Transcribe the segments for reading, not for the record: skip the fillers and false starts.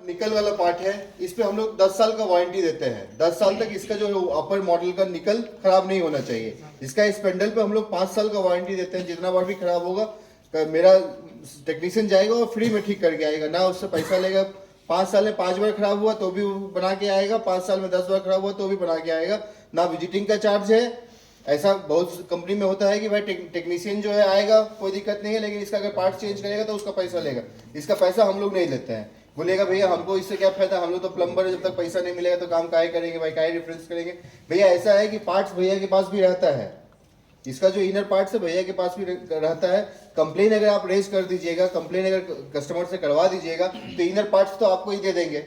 निकल वाला पार्ट है, इस पे हम लोग 10 साल का वारंटी देते हैं। 10 साल तक इसका जो अपर मॉडल का निकल खराब नहीं होना चाहिए। इसका इस पेंडल पे हम लोग 5 साल का वारंटी देते हैं। जितना बार भी खराब होगा मेरा टेक्नीशियन जाएगा और फ्री में ठीक करके आएगा, ना उससे पैसा लेगा। 5 साल में 5 बार खराब हुआ तो भी वो बना के आएगा, 5 साल में 10 बार खराब हुआ तो भी बना के आएगा। ना विजिटिंग का चार्ज है। ऐसा बहुत कंपनी में होता है कि भाई टेक्नीशियन जो है आएगा, कोई दिक्कत नहीं है, लेकिन इसका अगर पार्ट चेंज करेगा तो उसका पैसा लेगा। इसका पैसा हम लोग नहीं लेते हैं। बोलेगा भैया हमको इससे क्या फायदा, हम लोग तो प्लम्बर है, जब तक पैसा नहीं मिलेगा तो काम काहे करेंगे भाई, काहे रेफरेंस करेंगे। भैया ऐसा है कि पार्ट्स भैया के पास भी रहता है, इसका जो इनर पार्ट्स है भैया के पास भी रहता है। कंप्लेन अगर आप रेज कर दीजिएगा, कंप्लेन अगर कस्टमर से करवा दीजिएगा तो इनर पार्ट्स तो आपको ही दे देंगे।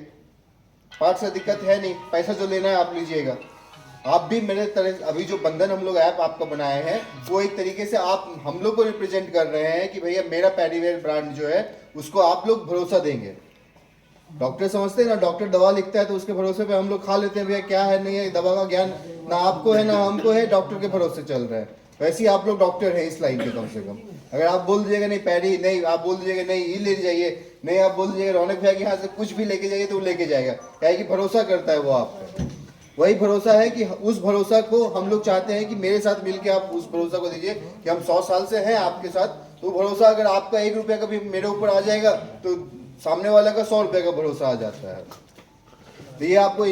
पार्ट्स से दिक्कत है नहीं, पैसा जो लेना है आप लीजिएगा। आप भी मेरे तरह अभी जो बंधन हम लोग ऐप आपका बनाए हैं वो एक तरीके से आप हम लोग को रिप्रेजेंट कर रहे हैं कि भैया मेरा पैरीवेयर ब्रांड जो है उसको आप लोग भरोसा देंगे। डॉक्टर समझते हैं ना, डॉक्टर दवा लिखता है तो उसके भरोसे पे हम लोग खा लेते हैं, भैया क्या है नहीं है, दवा का ज्ञान ना आपको है ना हमको है, डॉक्टर के भरोसे चल रहे हैं। वैसे ही आप लोग डॉक्टर हैं इस लाइन के कम से कम। अगर आप बोल दीजिएगा नहीं पैरी नहीं, आप बोल दीजिएगा नहीं ये ले जाइए, नहीं आप बोल दीजिएगा रौनक भैया के यहाँ से कुछ भी लेके जाइए तो वो लेके जाएगा, क्या है कि भरोसा करता है वो आप पे। वही भरोसा है कि उस भरोसा को हम लोग चाहते हैं कि मेरे साथ मिलके आप उस भरोसा को दीजिए कि हम 100 साल से हैं आपके साथ। तो भरोसा अगर आपका 1 रुपया का भी मेरे ऊपर आ जाएगा तो सामने वाला का 100 रुपये का भरोसा आ जाता है। तो ये आपको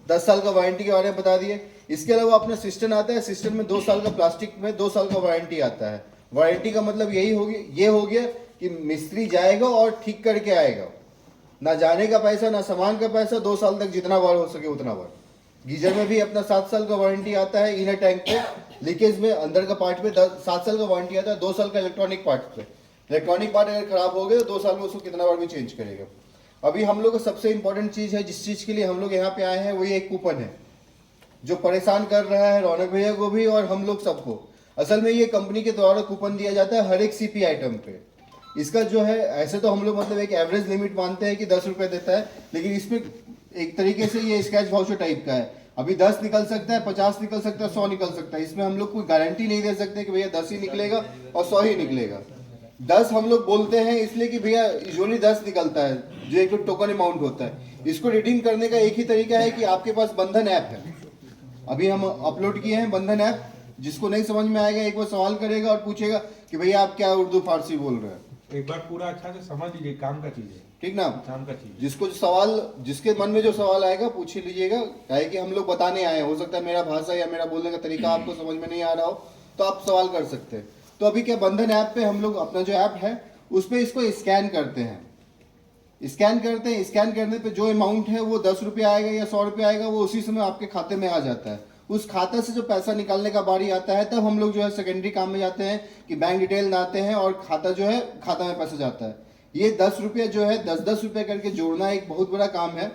10 साल का वारंटी के बारे में बता दिए। इसके अलावा अपना सिस्टम आता है, सिस्टम में 2 साल का प्लास्टिक में 2 साल का वारंटी आता है। वारंटी का मतलब यही हो गया, ये हो गया कि मिस्त्री जाएगा और ठीक करके आएगा, ना जाने का पैसा ना सामान का पैसा, 2 साल तक जितना बार हो सके उतना बार। गीजर में भी अपना 7 साल का वारंटी आता है, इनर टैंक पे लीकेज में अंदर का पार्ट पे 7 साल का वारंटी आता है। 2 साल का इलेक्ट्रॉनिक पार्ट पे, इलेक्ट्रॉनिक पार्ट अगर खराब हो गया तो 2 साल में उसको कितना बार भी चेंज करेगा। अभी हम लोग को सबसे इंपॉर्टेंट चीज है, जिस चीज के लिए हम लोग यहाँ पे आए हैं, वो ये एक कूपन है जो परेशान कर रहा है रौनक भैया को भी और हम लोग सबको। असल में ये कंपनी के द्वारा कूपन दिया जाता है हर एक सीपी आइटम पे। इसका जो है ऐसे तो हम लोग मतलब एक एवरेज लिमिट मानते हैं कि 10 रुपये देता है, लेकिन इसमें एक तरीके से ये स्क्रैच वाउचर टाइप का है। अभी 10 निकल सकता है, 50 निकल सकता है, 100 निकल सकता है। इसमें हम लोग कोई गारंटी नहीं दे सकते कि भैया 10 ही निकलेगा और 100 ही निकलेगा। 10 हम लोग बोलते हैं इसलिए कि भैया यूजुअली 10 निकलता है, जो एक टोकन अमाउंट होता है। इसको रिडीम करने का एक ही तरीका है कि आपके पास बंधन ऐप है, अभी हम अपलोड किए हैं बंधन ऐप। जिसको नहीं समझ में आएगा एक बार सवाल करेगा और पूछेगा कि भैया आप क्या उर्दू फारसी बोल रहे हैं, एक बार पूरा अच्छा से समझ लीजिए, काम का चीज है, ठीक ना। काम का चीज। जिसको सवाल, जिसके मन में जो सवाल आएगा पूछ ही लीजिएगा, क्या कि हम लोग बताने आए हैं। हो सकता है मेरा भाषा या मेरा बोलने का तरीका आपको समझ में नहीं आ रहा हो तो आप सवाल कर सकते हैं। तो अभी क्या बंधन ऐप पे हम लोग अपना जो ऐप है उस पर इसको स्कैन करते हैं, स्कैन करते हैं। स्कैन करने पे जो अमाउंट है वो 10 रुपये आएगा या 100 रुपये आएगा, वो उसी समय आपके खाते में आ जाता है। उस खाता से जो पैसा निकालने का बारी आता है तब हम लोग जो है सेकेंडरी काम में जाते हैं कि बैंक डिटेल लाते हैं और खाता जो है खाता में पैसा जाता है। ये 10 रुपये जो है 10-10 रुपये करके जोड़ना एक बहुत बड़ा काम है।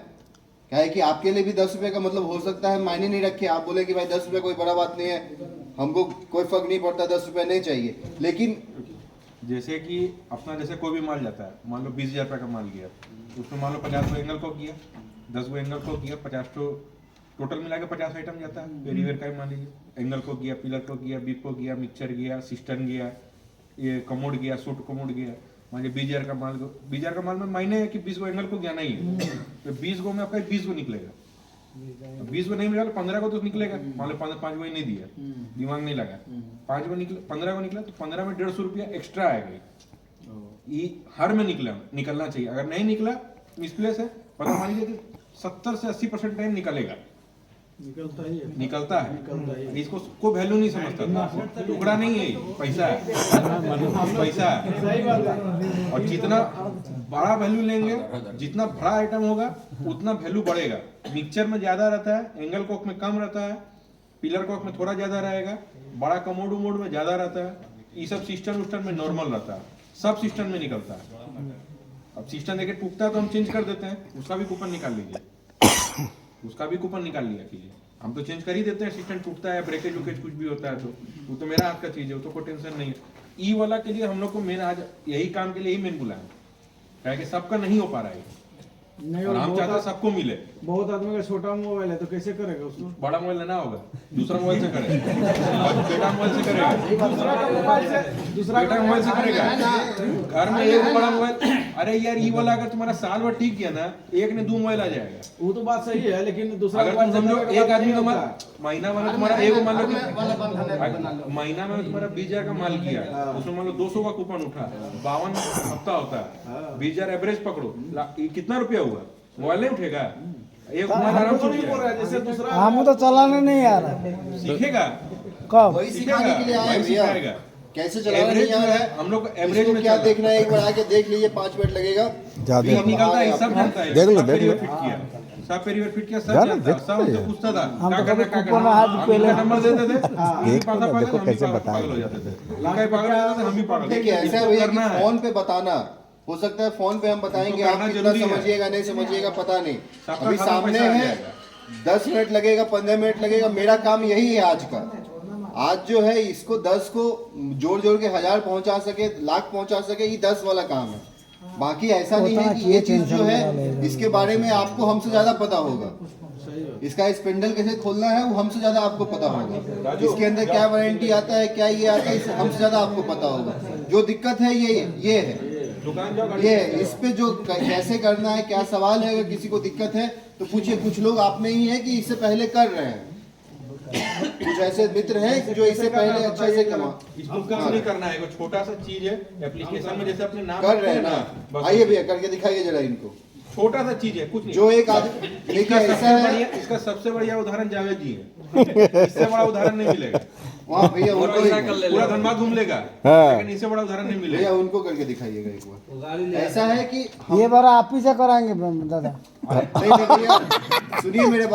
क्या है कि आपके लिए भी 10 रुपये का मतलब हो सकता है मायने नहीं रखे, आप बोले कि भाई 10 रुपये कोई बड़ा बात नहीं है, हमको कोई फर्क नहीं पड़ता, 10 रुपये नहीं चाहिए। लेकिन जैसे कि अपना जैसे कोई भी माल जाता है, मान लो 20,000 रुपये का माल गया, उसमें मान लो 50 को एंगल को किया, 10 को एंगल को किया, 50 को टोटल मिला के 50 आइटम जाता है। पेरीवेयर का ही मान लीजिए, एंगल को गया, पिलर को गया, बीप को गया, मिक्सचर गया, सिस्टम गया, ये कमोड गया, सूट कमोड गया। मान लीजिए 20,000 का माल, 20,000 का माल में मायने है कि 20 को एंगल को गया नहीं है, तो 20 को में आपका 20 को निकलेगा। 20 को नहीं मिला तो 15 को तो निकलेगा। मान लो 5 को ही नहीं दिया, दिमाग नहीं लगा, 5 को निकला, 15 को निकला तो 15 में 150 रुपया एक्स्ट्रा आएगा। ये हर में निकलना चाहिए। अगर नहीं निकला मिसप्लेस है, पता मान लीजिए 70 से 80% टाइम निकलेगा, निकलता है। इसको को वैल्यू नहीं समझता, टुकड़ा नहीं है, पैसा है, पैसा है। और जितना बड़ा वैल्यू लेंगे, जितना बड़ा आइटम होगा उतना वैल्यू बढ़ेगा। मिक्सचर में ज्यादा रहता है, एंगल कोक में कम रहता है, पिलर कोक में थोड़ा ज्यादा रहेगा, बड़ा कमोड उमोड में ज्यादा रहता है। ये सब सिस्टम उस्टम में नॉर्मल रहता है, सब सिस्टम में निकलता है। अब सिस्टम देखे टूटता है तो हम चेंज कर देते हैं, उसका भी कूपन निकाल लीजिए, उसका भी कूपन निकाल लिया कीजिए। हम तो चेंज कर ही देते हैं, सिस्टम टूटता है, ब्रेकेज वुकेज कुछ भी होता है तो वो तो मेरा हाथ का चीज है, वो तो कोई टेंशन नहीं है। ई वाला के लिए हम लोग को मेन आज यही काम के लिए ही मेन बुलाया, क्या कि सबका नहीं हो पा रहा है नहीं, और हम चाहते हैं सबको मिले। बहुत आदमी का छोटा मोबाइल है तो कैसे करेगा उसको? बड़ा मोबाइल लेना होगा, दूसरा मोबाइल से करेगा, छोटा मोबाइल से करेगा, दूसरा मोबाइल से छोटा मोबाइल से करेगा। घर में एक बड़ा मोबाइल अरे यार ये वाला अगर तुम्हारा साल भर टिक गया ना, एक ने 2 मोबाइल आ जाएगा। वो तो बात सही है, लेकिन दूसरा अगर तुम समझो एक आदमी का माल महीना में तुम्हारा एक मान लो कि महीना में तुम्हारा 20,000 का माल किया, उसमें मान लो 200 का कूपन उठा, 52 हफ्ता होता है, 20,000 एवरेज पकड़ो, ये कितना रुपया हुआ? मोबाइल नहीं उठेगा, एक मोबाइल आराम से नहीं उठ बोल रहा जाएगा। है, जैसे दूसरा हमें तो चलाने नहीं आ रहा। सीखेगा, कब? वही सिखाने के लिए आए वही हैं भैया। सिखाएगा। कैसे चलाना एवरेज नहीं आ में रहा है, है, हम लोग एवरेज इसको में क्या चल रहा है। देखना है, एक बार आके देख लीजिए, 5 मिनट लगेगा। ज्यादा ये निकलता है, सब आपको जानता है, देख लो, सब देख लो। पेरीवेयर फिट किया, सब पेरीवेयर फिट किया, सब जाना, जानता है, देखो सब हमसे यार। पूछता था हम क्या तो करना कभी क्या कूपन करना, आज हम पहले- इनका नंबर देते थे, हम भी देखो पागल ना, पागल, देखो हम भी कैसे पागल बताएंगे। पागल हो जाते थे, इनका पागल हो जाते थे, हम भी पागल देखिए हो जाते थे। ऐसा है इसको भैया करना कि है। फोन पे बताना हो सकता है, फोन पे हम बताएंगे, इसको आप करना कितना जरूरी है। समझिएगा नहीं समझिएगा पता नहीं। सबका अभी खाना सामने पैसा आ है, जाएगा। 10 मिनट लगेगा, 15 मिनट लगेगा, मेरा काम यही है आज का। आज जो है इसको 10 को जोड़ जोड़ के 1000 पहुंचा सके, लाख पहुंचा सके, ये 10 वाला काम है। बाकी ऐसा नहीं है कि ये चीज जो है इसके बारे में आपको हमसे ज्यादा पता होगा। इसका स्पिंडल कैसे खोलना है वो हमसे ज्यादा आपको पता होगा। इसके अंदर क्या वारंटी आता है, क्या ये आता है, इस हमसे ज्यादा आपको पता होगा। जो दिक्कत है ये है, दुकान जाओ, गाड़ी ये है। इस पे जो कैसे करना है, क्या सवाल है, अगर किसी को दिक्कत है तो पूछिए। कुछ लोग आप में ही है कि इससे पहले कर रहे हैं, कुछ ऐसे मित्र हैं जो इससे पहले अच्छे से कमा इसको काम नहीं करना है, कोई छोटा सा चीज है एप्लीकेशन में, जैसे अपने नाम कर रहे हैं रखते ना। बस आइए भैया करके दिखाइए जरा इनको। छोटा सा चीज है, कुछ नहीं। जो एक आदमी देखिए इसका ऐसा सबसे है, बढ़िया, इसका सबसे बढ़िया उदाहरण जावेद जी है। इससे बड़ा उदाहरण नहीं मिलेगा। वहाँ भैया उनको पूरा धनबाद घूम लेगा, हाँ। लेकिन इससे बड़ा उदाहरण नहीं भैया मिलेगा। उनको करके दिखाइएगा एक बार। ऐसा है कि ये बार आप ही से कराएंगे दादा। नहीं भैया सुनिए मेरे बात।